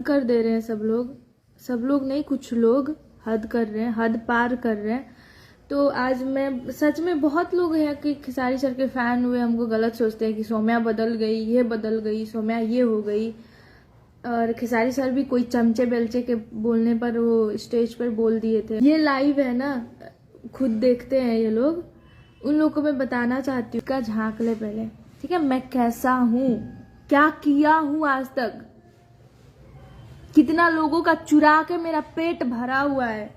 कर दे रहे हैं सब लोग नहीं, कुछ लोग हद कर रहे हैं, हद पार कर रहे हैं। तो आज मैं सच में, बहुत लोग हैं कि खेसारी सर के फैन हुए हमको गलत सोचते हैं कि सौम्या बदल गई, ये बदल गई, सौम्या ये हो गई। और खेसारी सर भी कोई चमचे बेलचे के बोलने पर वो स्टेज पर बोल दिए थे। ये लाइव है ना, खुद देखते हैं ये लोग। उन लोगों को मैं बताना चाहती हूँ, का झांक ले पहले, ठीक है, मैं कैसा हूँ, क्या किया हूँ आज तक, कितना लोगों का चुरा के मेरा पेट भरा हुआ है,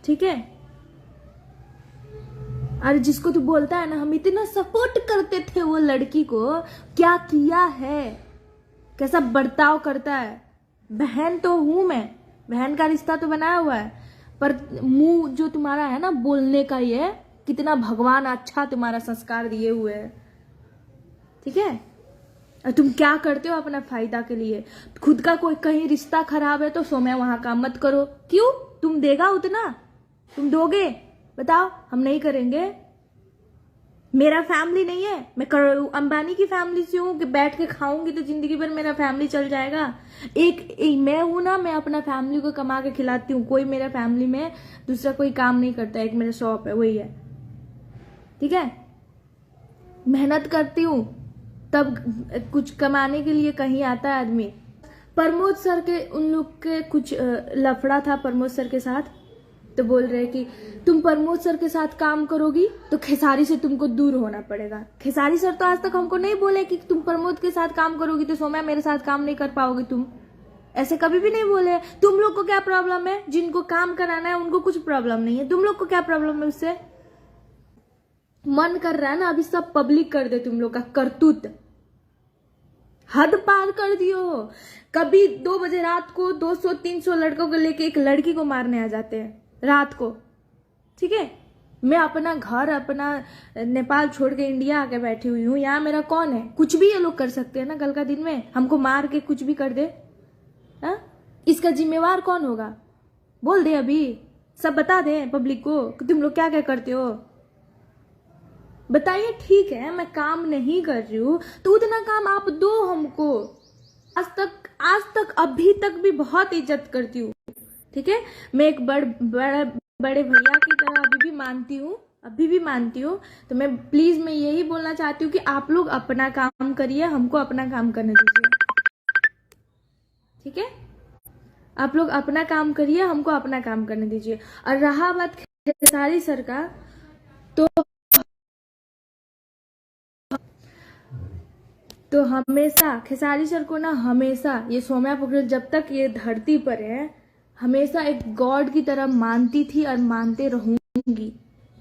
ठीक है। अरे जिसको तू बोलता है ना हम इतना सपोर्ट करते थे वो लड़की को, क्या किया है, कैसा बर्ताव करता है। बहन तो हूं मैं, बहन का रिश्ता तो बनाया हुआ है, पर मुंह जो तुम्हारा है ना बोलने का, ये कितना भगवान अच्छा तुम्हारा संस्कार दिए हुए है, ठीक है। और तुम क्या करते हो अपना फायदा के लिए। खुद का कोई कहीं रिश्ता खराब है तो सौम्या वहां काम मत करो। क्यों, तुम देगा उतना, तुम दोगे, बताओ। हम नहीं करेंगे, मेरा फैमिली नहीं है, मैं अंबानी की फैमिली से हूँ कि बैठ के खाऊंगी तो जिंदगी भर मेरा फैमिली चल जाएगा। एक मैं हूं ना, मैं अपना फैमिली को कमा के खिलाती हूँ। कोई मेरा फैमिली में दूसरा कोई काम नहीं करता, एक मेरा शॉप है, वही है, ठीक है। मेहनत करती हूँ तब कुछ कमाने के लिए कहीं आता है आदमी। प्रमोद सर के, उन लोग के कुछ लफड़ा था प्रमोद सर के साथ, तो बोल रहे कि तुम प्रमोद सर के साथ काम करोगी तो खेसारी से तुमको दूर होना पड़ेगा। खेसारी सर तो आज तक हमको नहीं बोले कि तुम प्रमोद के साथ काम करोगी तो सौम्या मेरे साथ काम नहीं कर पाओगी तुम, ऐसे कभी भी नहीं बोले। तुम लोग को क्या प्रॉब्लम है, जिनको काम कराना है उनको कुछ प्रॉब्लम नहीं है, तुम लोग को क्या प्रॉब्लम है उससे। मन कर रहा है ना अभी सब पब्लिक कर दे तुम लोग का करतूत, हद पार कर दियो। कभी 2 बजे रात को 200-300 लड़कों को लेके एक लड़की को मारने आ जाते हैं रात को, ठीक है। मैं अपना घर, अपना नेपाल छोड़ के इंडिया आके बैठी हुई हूँ, यहाँ मेरा कौन है। कुछ भी ये लोग कर सकते हैं ना कल का दिन में, हमको मार के कुछ भी कर दे, हा? इसका जिम्मेवार कौन होगा, बोल दे अभी, सब बता दे पब्लिक को कि तुम लोग क्या क्या करते हो, बताइए। ठीक है मैं काम नहीं कर रही हूँ तो उतना काम आप दो हमको। आज तक अभी तक भी बहुत इज्जत करती हूँ, ठीक है। मैं एक बड़े भैया की तरह अभी भी मानती हूँ। तो मैं प्लीज मैं यही बोलना चाहती हूँ कि आप लोग अपना काम करिए, हमको अपना काम करने दीजिए, ठीक है। आप लोग अपना काम करिए, हमको अपना काम करने दीजिए। और रहा बात खेसारी सर का, तो हमेशा खेसारी सर को ना, हमेशा ये सौम्या पोखरियाल जब तक ये धरती पर है हमेशा एक गॉड की तरह मानती थी और मानते रहूंगी।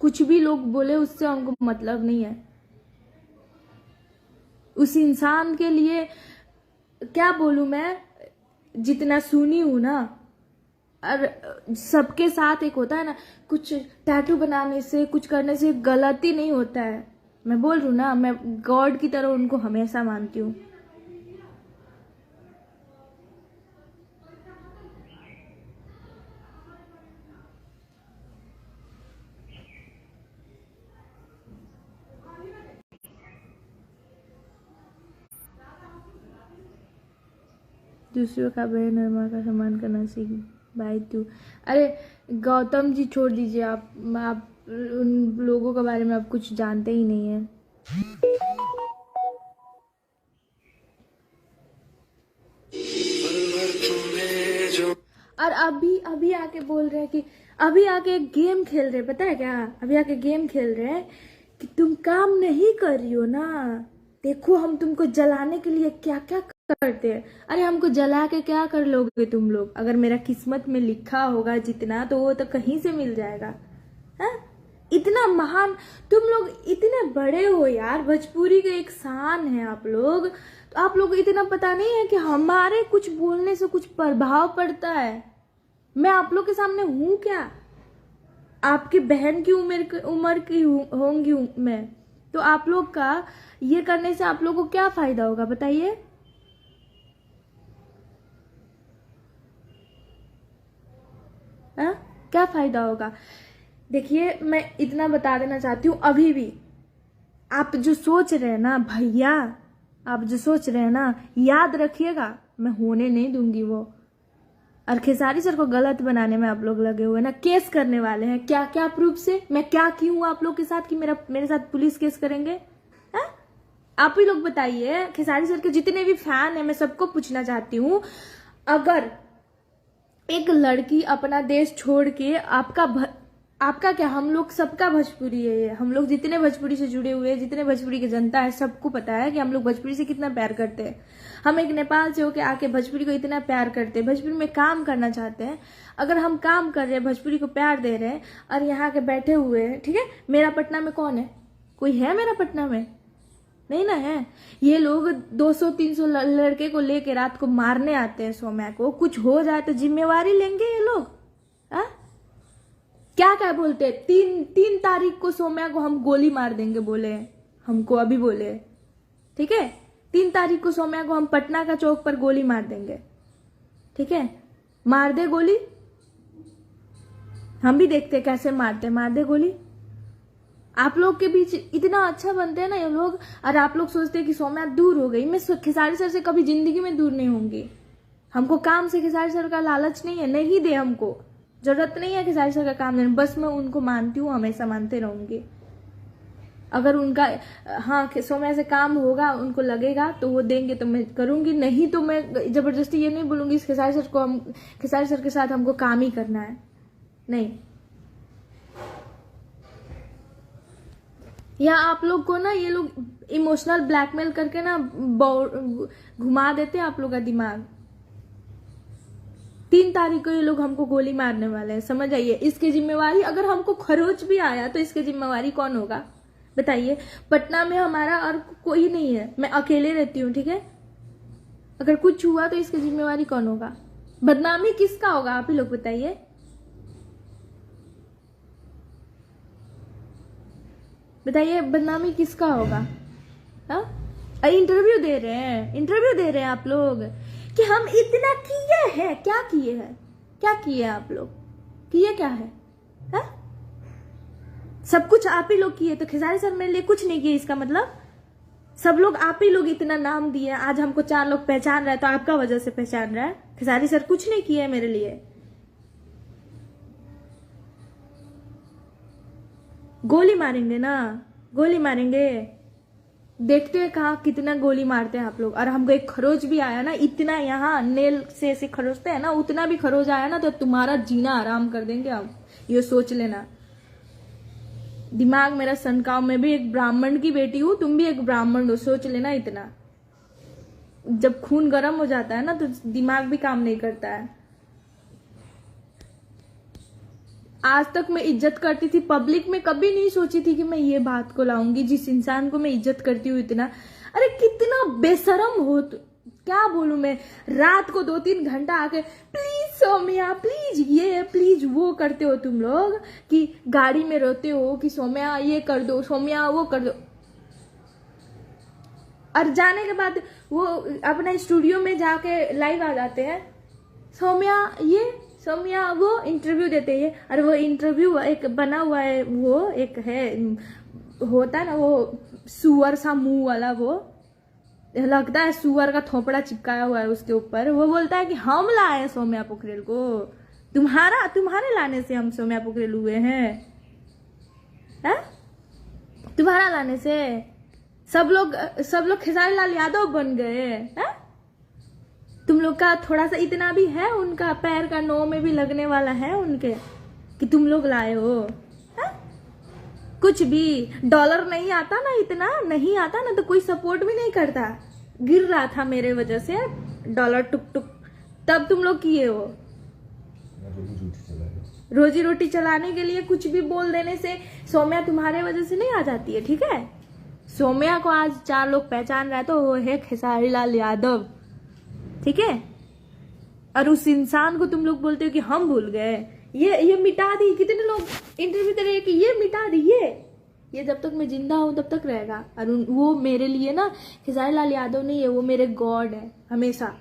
कुछ भी लोग बोले उससे हमको मतलब नहीं है। उस इंसान के लिए क्या बोलूं मैं, जितना सुनी हूं ना। और सबके साथ एक होता है ना, कुछ टैटू बनाने से, कुछ करने से गलती नहीं होता है। मैं बोल रही हूँ ना, मैं गॉड की तरह उनको हमेशा मानती हूँ। दूसरों का बहन और माँ का सम्मान करना सीख भाई तू। अरे गौतम जी छोड़ दीजिए, आप उन लोगों के बारे में आप कुछ जानते ही नहीं है। और अभी आके बोल रहे हैं कि अभी आके गेम खेल रहे, पता है क्या, अभी आके गेम खेल रहे हैं कि तुम काम नहीं कर रही हो ना, देखो हम तुमको जलाने के लिए क्या क्या करते हैं। अरे हमको जला के क्या कर लोगे तुम लोग, अगर मेरा किस्मत में लिखा होगा जितना तो वो तो कहीं से मिल जाएगा, है? इतना महान तुम लोग, इतने बड़े हो यार, भोजपुरी के एक शान है आप लोग। तो आप लोग को इतना पता नहीं है कि हमारे कुछ बोलने से कुछ प्रभाव पड़ता है। मैं आप लोग के सामने हूं क्या, आपकी बहन की उम्र की होंगी मैं, तो आप लोग का ये करने से आप लोग को क्या फायदा होगा बताइए। क्या फायदा होगा। देखिए मैं इतना बता देना चाहती हूँ, अभी भी आप जो सोच रहे हैं ना भैया, आप जो सोच रहे हैं ना, याद रखिएगा, मैं होने नहीं दूंगी वो। और खेसारी सर को गलत बनाने में आप लोग लगे हुए ना, केस करने वाले हैं। क्या क्या प्रूफ से? मैं क्या की हूं आप लोग के साथ कि मेरे साथ पुलिस केस करेंगे? है? आप ही लोग बताइए। खेसारी सर के जितने भी फैन हैं, मैं सबको पूछना चाहती हूँ, अगर एक लड़की अपना देश छोड़ के आपका क्या, हम लोग सबका भोजपुरी है ये, हम लोग जितने भोजपुरी से जुड़े हुए हैं, जितने भोजपुरी की जनता है, सबको पता है कि हम लोग भोजपुरी से कितना प्यार करते हैं। हम एक नेपाल से होके आके भोजपुरी को इतना प्यार करते हैं, भोजपुरी में काम करना चाहते हैं। अगर हम काम कर रहे हैं, भोजपुरी को प्यार दे रहे हैं, और यहाँ के बैठे हुए हैं, ठीक है, मेरा पटना में कौन है? कोई है मेरा पटना में? नहीं ना है। ये लोग 200-300 लड़के को लेके रात को मारने आते हैं सौम्या को। कुछ हो जाए तो जिम्मेवारी लेंगे ये लोग? क्या क्या बोलते हैं? 3 तारीख को सौम्या को हम गोली मार देंगे बोले, हमको अभी बोले, ठीक है। 3 तारीख को सौम्या को हम पटना का चौक पर गोली मार देंगे, ठीक है। मार दे गोली, हम भी देखते कैसे मारते, मार दे गोली। आप लोग के बीच इतना अच्छा बनते हैं ना ये लोग, और आप लोग सोचते हैं कि सौम्या दूर हो गई। मैं खेसारी सर से कभी जिंदगी में दूर नहीं होंगी। हमको काम से खेसारी सर का लालच नहीं है, नहीं दे, हमको जरूरत नहीं है खेसारी सर का काम देने, बस मैं उनको मानती हूँ, हमेशा मानते रहूंगी। अगर उनका सौम्या से काम होगा, उनको लगेगा तो वो देंगे तो मैं करूंगी, नहीं तो मैं जबरदस्ती ये नहीं बोलूंगी खेसारी सर को खेसारी सर के साथ हमको काम ही करना है, नहीं। या आप लोग को ना ये लोग इमोशनल ब्लैकमेल करके ना घुमा देते हैं आप लोग का दिमाग। 3 तारीख को ये लोग हमको गोली मारने वाले हैं, समझ आइए। इसकी जिम्मेवारी, अगर हमको खरोच भी आया तो इसकी जिम्मेवारी कौन होगा बताइए? पटना में हमारा और कोई नहीं है, मैं अकेले रहती हूँ, ठीक है। अगर कुछ हुआ तो इसकी जिम्मेवारी कौन होगा? बदनामी किसका होगा आप ही लोग बताइए? बताइए बदनामी किसका होगा? इंटरव्यू दे रहे हैं आप लोग कि हम इतना किए हैं। क्या किए हैं? क्या किए आप लोग? किए क्या है? सब कुछ आप ही लोग किए, तो खेसारी सर मेरे लिए कुछ नहीं किए, इसका मतलब सब लोग आप ही लोग इतना नाम दिए, आज हमको 4 लोग पहचान रहा है तो आपका वजह से पहचान रहा है। खेसारी सर कुछ नहीं किए मेरे लिए। गोली मारेंगे ना, गोली मारेंगे, देखते हैं कहाँ कितना गोली मारते हैं आप लोग। और हमको एक खरोच भी आया ना, इतना यहाँ नेल से ऐसे खरोचते हैं ना, उतना भी खरोच आया ना तो तुम्हारा जीना आराम कर देंगे हम, ये सोच लेना। दिमाग मेरा सनकाव, मैं भी एक ब्राह्मण की बेटी हूँ, तुम भी एक ब्राह्मण हो, सोच लेना इतना। जब खून गर्म हो जाता है ना तो दिमाग भी काम नहीं करता है। आज तक मैं इज्जत करती थी पब्लिक में, कभी नहीं सोची थी कि मैं ये बात को लाऊंगी, जिस इंसान को मैं इज्जत करती हूँ इतना। अरे कितना बेशरम हो तो, क्या बोलूं मैं। रात को 2-3 घंटा आके प्लीज सौम्या प्लीज ये प्लीज वो करते हो तुम लोग, कि गाड़ी में रोते हो कि सौम्या ये कर दो, सौम्या वो कर दो। और जाने के बाद वो अपना स्टूडियो में जाके लाइव आ जाते हैं, सौम्या ये सौम्या वो इंटरव्यू देते हैं। और वो इंटरव्यू एक बना हुआ है, वो एक है होता है ना वो सुअर सा मुंह वाला, वो लगता है सुअर का थोपड़ा चिपकाया हुआ है उसके ऊपर। वो बोलता है कि हम लाए सौम्या पोखरेल को, तुम्हारे लाने से हम सौम्या पोखरेल हुए हैं, तुम्हारा लाने से सब लोग खेसारी लाल यादव बन गए हैं। तुम लोग का थोड़ा सा इतना भी है, उनका पैर का नौ में भी लगने वाला है उनके, कि तुम लोग लाए हो? कुछ भी डॉलर नहीं आता ना, इतना नहीं आता ना तो कोई सपोर्ट भी नहीं करता। गिर रहा था मेरे वजह से डॉलर टुक टुक, तब तुम लोग किए हो। रोजी रोटी चलाने के लिए कुछ भी बोल देने से सौम्या तुम्हारे वजह से नहीं आ जाती है, ठीक है। सौम्या को आज 4 लोग पहचान रहा है तो वो है खेसारी लाल यादव, ठीक है। और उस इंसान को तुम लोग बोलते हो कि हम भूल गए, ये मिटा दी। कितने लोग इंटरव्यू दे रहे हैं कि ये मिटा दी, ये जब तक मैं जिंदा हूं तब तक रहेगा। और वो मेरे लिए ना खेसारी लाल यादव नहीं है, वो मेरे गॉड है हमेशा,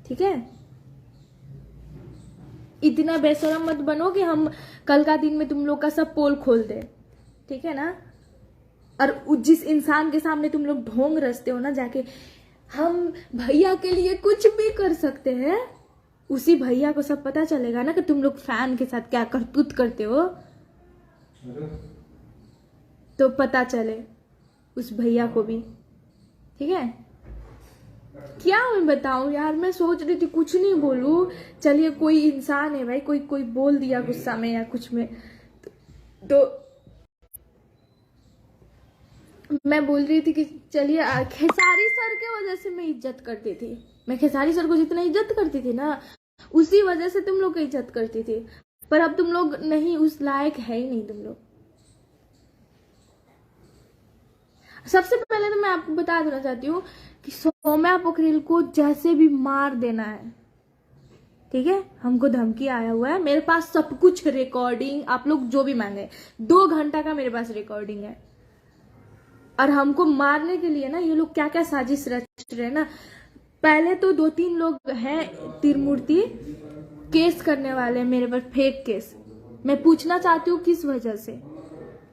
ठीक है। इतना बेशरम मत बनो कि हम कल का दिन में तुम लोग का सब पोल खोल दे, ठीक है ना। और जिस इंसान के सामने तुम लोग ढोंग रचते हो ना जाके, हम भैया के लिए कुछ भी कर सकते हैं, उसी भैया को सब पता चलेगा ना कि तुम लोग फैन के साथ क्या करतूत करते हो, तो पता चले उस भैया को भी, ठीक है। क्या मैं बताऊं यार, मैं सोच रही थी कुछ नहीं बोलूं, चलिए कोई इंसान है भाई, कोई कोई बोल दिया गुस्सा में या कुछ में, तो मैं बोल रही थी कि चलिए, खेसारी सर के वजह से मैं इज्जत करती थी, मैं खेसारी सर को जितना इज्जत करती थी ना, उसी वजह से तुम लोग की इज्जत करती थी, पर अब तुम लोग नहीं, उस लायक है ही नहीं तुम लोग। सबसे पहले तो मैं आपको बता देना चाहती हूँ कि सौम्या पोखरिल को जैसे भी मार देना है, ठीक है। हमको धमकी आया हुआ है, मेरे पास सब कुछ रिकॉर्डिंग, आप लोग जो भी मांगे, 2 घंटा का मेरे पास रिकॉर्डिंग है। और हमको मारने के लिए ना ये लोग क्या क्या साजिश रच रहे हैं ना। पहले तो 2-3 लोग हैं तिरमूर्ति केस करने वाले मेरे पर, फेक केस। मैं पूछना चाहती हूँ किस वजह से,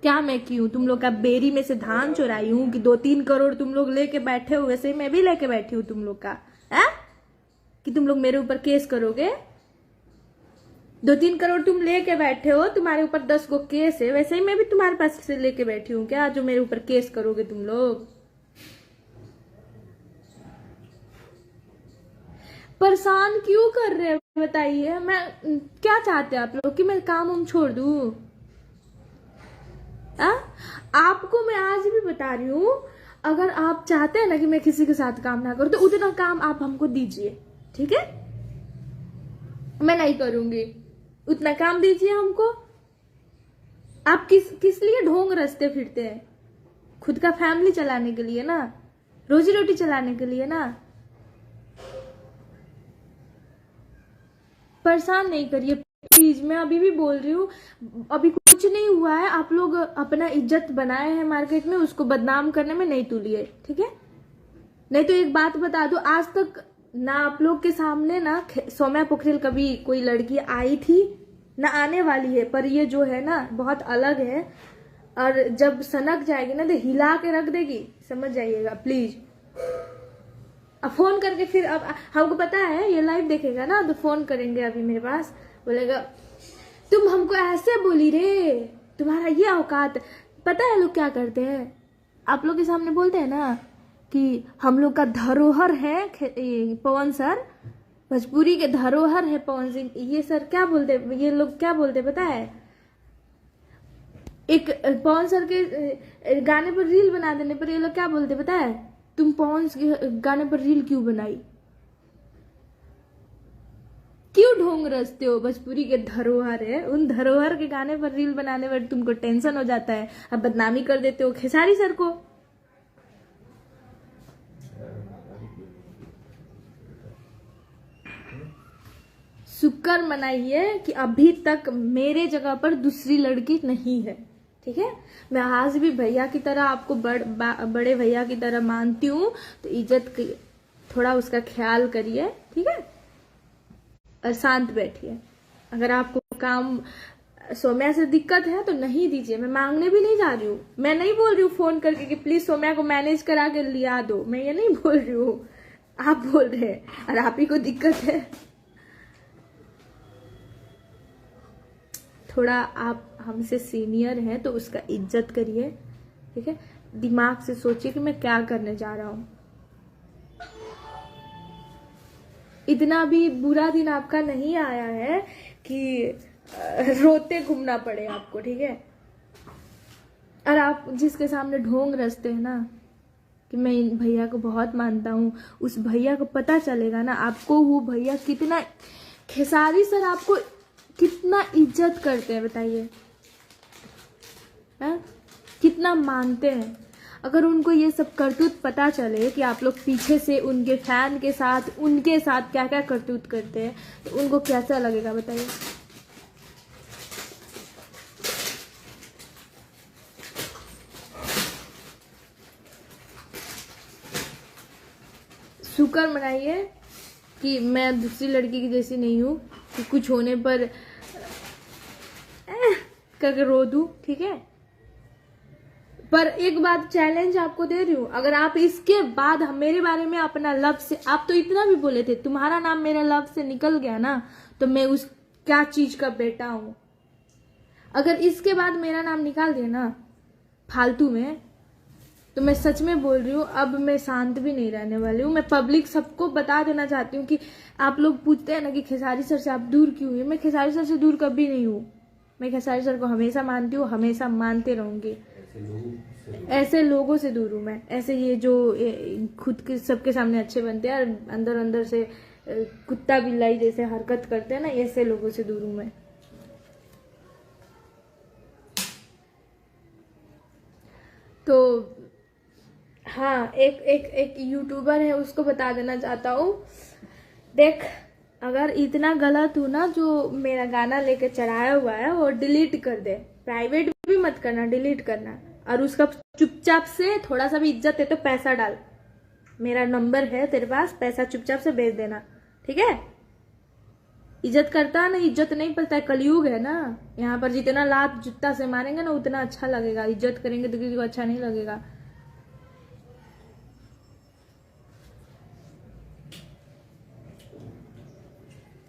क्या मैं क्यों तुम लोग का बेरी में से धान चुराई हूँ कि 2-3 करोड़ तुम लोग लेके बैठे हो, वैसे मैं भी लेके बैठी हूँ तुम लोग का, है कि तुम लोग मेरे ऊपर केस करोगे। 2-3 करोड़ तुम लेके बैठे हो, तुम्हारे ऊपर 10 गो केस है, वैसे ही मैं भी तुम्हारे पास से लेके बैठी हूँ क्या, जो मेरे ऊपर केस करोगे तुम लोग। परेशान क्यों कर रहे हैं बताइए, मैं क्या चाहते हैं आप लोग कि मैं काम छोड़ दूं? आपको मैं आज भी बता रही हूँ, अगर आप चाहते हैं ना कि मैं किसी के साथ काम ना करूं, तो उतना काम आप हमको दीजिए, ठीक है। मैं नहीं करूंगी, उतना काम दीजिए हमको। आप किस लिए ढोंग रचते फिरते हैं? खुद का फैमिली चलाने के लिए ना, रोजी रोटी चलाने के लिए ना। परेशान नहीं करिए प्लीज, मैं अभी भी बोल रही हूँ, अभी कुछ नहीं हुआ है, आप लोग अपना इज्जत बनाए हैं मार्केट में, उसको बदनाम करने में नहीं तुलिए, ठीक है। नहीं तो एक बात बता दो, आज तक ना आप लोग के सामने ना सौम्या पोखरिल कभी कोई लड़की आई थी ना आने वाली है, पर ये जो है ना बहुत अलग है, और जब सनक जाएगी ना तो हिला के रख देगी, समझ जाइएगा प्लीज। अब फोन करके फिर, अब हमको पता है ये लाइव देखेगा ना, तो फोन करेंगे अभी मेरे पास, बोलेगा तुम हमको ऐसे बोली रे, तुम्हारा ये औकात। पता है लोग क्या करते हैं, आप लोग के सामने बोलते हैं ना कि हम लोग का धरोहर है पवन सर, भोजपुरी के धरोहर है पवन सिंह, ये सर क्या बोलते, ये लोग क्या बोलते पता है, एक पवन सर के गाने पर रील बना देने पर ये लोग क्या बोलते पता है, तुम पवन के गाने पर रील क्यों बनाई, क्यों ढोंग रचते हो, भोजपुरी के धरोहर है, उन धरोहर के गाने पर रील बनाने पर तुमको टेंशन हो जाता है, अब बदनामी कर देते हो खेसारी सर को। शुक्र मनाइए कि अभी तक मेरे जगह पर दूसरी लड़की नहीं है, ठीक है। मैं आज भी भैया की तरह आपको बड़े भैया की तरह मानती हूँ, तो इज्जत थोड़ा उसका ख्याल करिए, ठीक है, और शांत बैठिए। अगर आपको काम सौम्या से दिक्कत है तो नहीं दीजिए, मैं मांगने भी नहीं जा रही हूँ, मैं नहीं बोल रही हूँ फोन करके कि प्लीज सौम्या को मैनेज करा के लिया दो, मैं ये नहीं बोल रही हूँ, आप बोल रहे हैं और आप ही को दिक्कत है। थोड़ा आप हमसे सीनियर हैं तो उसका इज्जत करिए, ठीक है। दिमाग से सोचिए कि मैं क्या करने जा रहा हूँ। इतना भी बुरा दिन आपका नहीं आया है कि रोते घूमना पड़े आपको, ठीक है। और आप जिसके सामने ढोंग रचते हैं ना कि मैं इन भैया को बहुत मानता हूँ, उस भैया को पता चलेगा ना आपको वो भैया कितना, खेसारी सर आपको कितना इज्जत करते हैं बताइए, कितना मानते हैं। अगर उनको ये सब करतूत पता चले कि आप लोग पीछे से उनके फैन के साथ, उनके साथ क्या क्या करतूत करते हैं, तो उनको कैसा लगेगा बताइए। शुक्र मनाइए कि मैं दूसरी लड़की की जैसी नहीं हूँ कि कुछ होने पर करके रो दूँ, ठीक है। पर एक बात चैलेंज आपको दे रही हूँ, अगर आप इसके बाद मेरे बारे में अपना लव से, आप तो इतना भी बोले थे तुम्हारा नाम मेरा लव से निकल गया ना, तो मैं उस क्या चीज का बेटा हूं। अगर इसके बाद मेरा नाम निकाल दिया ना फालतू में, तो मैं सच में बोल रही हूँ अब मैं शांत भी नहीं रहने वाली हूँ। मैं पब्लिक सबको बता देना चाहती हूँ कि आप लोग पूछते हैं ना कि खेसारी सर से आप दूर क्यों हुए, मैं खेसारी सर से दूर कभी नहीं हूँ। मैं खेसारी सर को हमेशा मानती हूँ, हमेशा मानते रहूंगी। ऐसे लोगों से दूर हूँ मैं, ऐसे ये जो खुद के सबके सामने अच्छे बनते हैं और अंदर अंदर से कुत्ता बिल्लाई जैसे हरकत करते हैं ना, ऐसे लोगों से दूर हूँ मैं। तो हाँ, एक यूट्यूबर है, उसको बता देना चाहता हूँ, देख अगर इतना गलत हूँ ना, जो मेरा गाना लेके चढ़ाया हुआ है वो डिलीट कर दे, प्राइवेट भी मत करना, डिलीट करना। और उसका चुपचाप से थोड़ा सा भी इज्जत है तो पैसा डाल, मेरा नंबर है तेरे पास, पैसा चुपचाप से भेज देना, ठीक है। इज्जत करता है ना, इज्जत नहीं पड़ता है, कलयुग है ना, यहाँ पर जितना लात जूता से मारेंगे ना उतना अच्छा लगेगा, इज्जत करेंगे तो किसी को अच्छा नहीं लगेगा।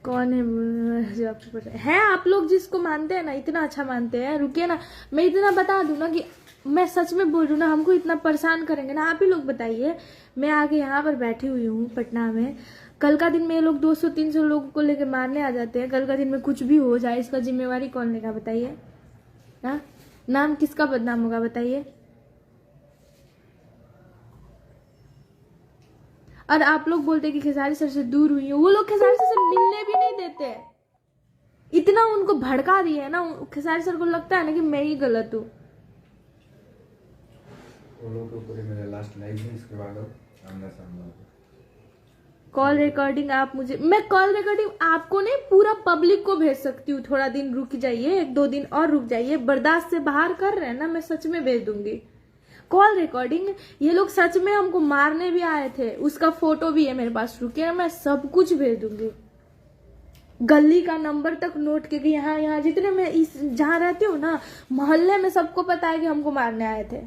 कौन है जो आपको पता है? आप लोग जिसको मानते हैं ना, इतना अच्छा मानते हैं, रुकिए ना मैं इतना बता दूं ना कि मैं सच में बोल रही हूँ ना, हमको इतना परेशान करेंगे ना, आप ही लोग बताइए। मैं आके यहाँ पर बैठी हुई हूँ पटना में, कल का दिन में ये लोग 200-300 लोगों को लेकर मारने आ जाते हैं, कल का दिन में कुछ भी हो जाए इसका जिम्मेवारी कौन लेगा बताइए? हाँ, नाम किसका बदनाम होगा बताइए? और आप लोग बोलते कि खेसारी सर से दूर हुई हो, वो लोग खेसारी सर से मिलने भी नहीं देते, इतना उनको भड़का दिए है ना, खेसारी सर को लगता है ना कि मैं ही गलत हूँ। कॉल रिकॉर्डिंग आप मुझे, मैं कॉल रिकॉर्डिंग आपको नहीं पूरा पब्लिक को भेज सकती हूँ, थोड़ा दिन रुक जाइए, 1-2 दिन और रुक जाइए, बर्दाश्त से बाहर कर रहे हैं ना, मैं सच में भेज दूंगी कॉल रिकॉर्डिंग। ये लोग सच में हमको मारने भी आए थे, उसका फोटो भी है मेरे पास, रुकिए ना मैं सब कुछ भेज दूंगी, गली का नंबर तक नोट करके, यहाँ जितने मैं इस जहाँ रहती हूँ ना मोहल्ले में सबको पता है कि हमको मारने आए थे,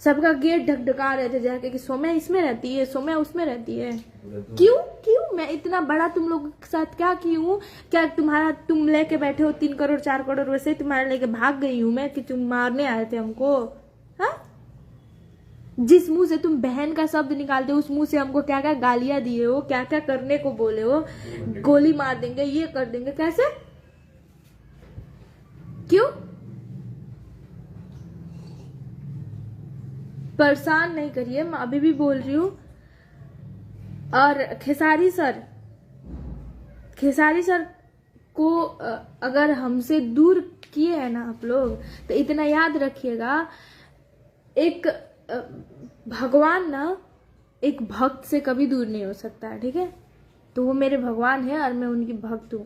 सबका गेट ढकढका रहे थे जाके कि सोम्या इसमें रहती है, सोम्या उसमें रहती है। क्यों मैं इतना बड़ा तुम लोगों के साथ क्या की हूँ? क्या तुम लेके बैठे हो 3 करोड़ 4 करोड़, वैसे तुम्हारे लेके भाग गई हूँ मैं कि तुम मारने आए थे हमको? हाँ, जिस मुंह से तुम बहन का शब्द निकालते हो उस मुंह से हमको क्या क्या गालियां दिए हो, क्या क्या करने को बोले हो, गोली मार देंगे, ये कर देंगे, कैसे? क्यों? परेशान नहीं करिए, मैं अभी भी बोल रही हूँ। और खेसारी सर को अगर हमसे दूर किए हैं ना आप लोग, तो इतना याद रखिएगा, एक भगवान ना एक भक्त से कभी दूर नहीं हो सकता है, ठीक है। तो वो मेरे भगवान है और मैं उनकी भक्त हूँ,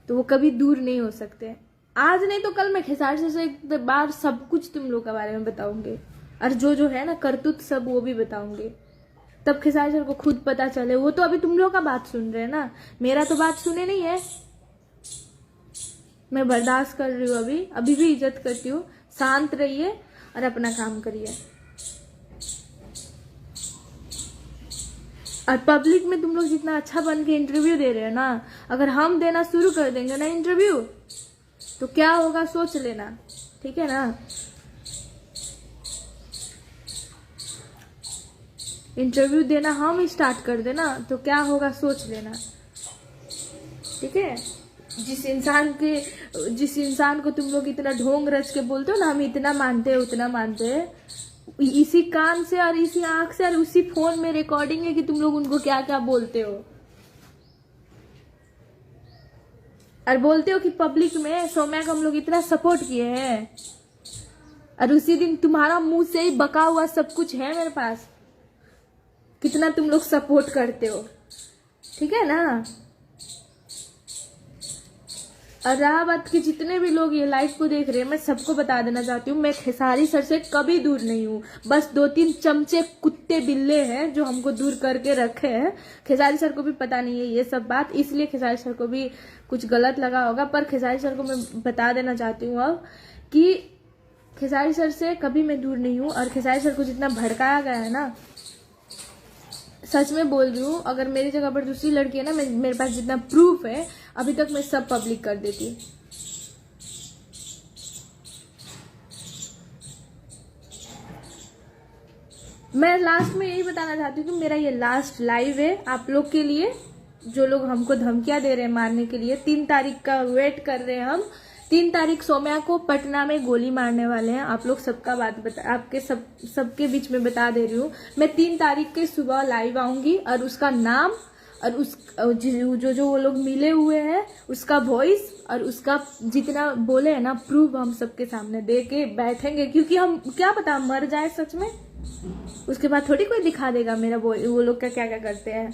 तो वो कभी दूर नहीं हो सकते। आज नहीं तो कल मैं खेसारी सर से एक बार सब कुछ तुम लोग के बारे में बताऊंगी, और जो है ना करतूत सब वो भी बताऊंगी, तब खेसारी सर को खुद पता चले। वो तो अभी तुम लोग का बात सुन रहे हैं ना, मेरा तो बात सुने नहीं है, मैं बर्दाश्त कर रही हूँ, अभी भी इज्जत करती हूँ। शांत रहिए और अपना काम करिए। और पब्लिक में तुम लोग जितना अच्छा बन के इंटरव्यू दे रहे हो ना, अगर हम देना शुरू कर देंगे ना इंटरव्यू, तो क्या होगा सोच लेना, ठीक है ना। इंटरव्यू देना हम स्टार्ट कर देना तो क्या होगा सोच लेना, ठीक है। जिस इंसान को तुम लोग इतना ढोंग रच के बोलते हो ना, हम इतना मानते हैं उतना मानते हैं, इसी कान से और इसी आंख से और उसी फोन में रिकॉर्डिंग है कि तुम लोग उनको क्या क्या बोलते हो, और बोलते हो कि पब्लिक में सोम्या को हम लोग इतना सपोर्ट किए हैं, और उसी दिन तुम्हारा मुंह से ही बका हुआ सब कुछ है मेरे पास, कितना तुम लोग सपोर्ट करते हो, ठीक है ना। और रहा बात कि जितने भी लोग ये लाइव को देख रहे हैं, मैं सबको बता देना चाहती हूँ, मैं खेसारी सर से कभी दूर नहीं हूँ। बस 2-3 चमचे कुत्ते बिल्ले हैं जो हमको दूर करके रखे हैं। खेसारी सर को भी पता नहीं है ये सब बात, इसलिए खेसारी सर को भी कुछ गलत लगा होगा। पर खेसारी सर को मैं बता देना चाहती हूँ अब कि खेसारी सर से कभी मैं दूर नहीं हूँ, और खेसारी सर को जितना भड़काया गया है ना, सच में बोल रही हूँ, अगर मेरी जगह पर दूसरी लड़की है ना, मेरे पास जितना प्रूफ है अभी तक मैं सब पब्लिक कर देती। मैं लास्ट में यही बताना चाहती हूँ कि मेरा ये लास्ट लाइव है आप लोग के लिए, जो लोग हमको धमकियां दे रहे हैं मारने के लिए। 3 तारीख का वेट कर रहे हैं हम। 3 तारीख सौम्या को पटना में गोली मारने वाले हैं। आप लोग सबका बात आपके सबके बीच में बता दे रही हूँ। मैं 3 तारीख के सुबह लाइव आऊंगी, और उसका नाम और उस जो वो लोग मिले हुए हैं उसका वॉइस और उसका जितना बोले है ना प्रूफ हम सबके सामने दे के बैठेंगे, क्योंकि हम क्या पता मर जाए सच में, उसके बाद थोड़ी कोई दिखा देगा मेरा वो लोग क्या क्या करते हैं।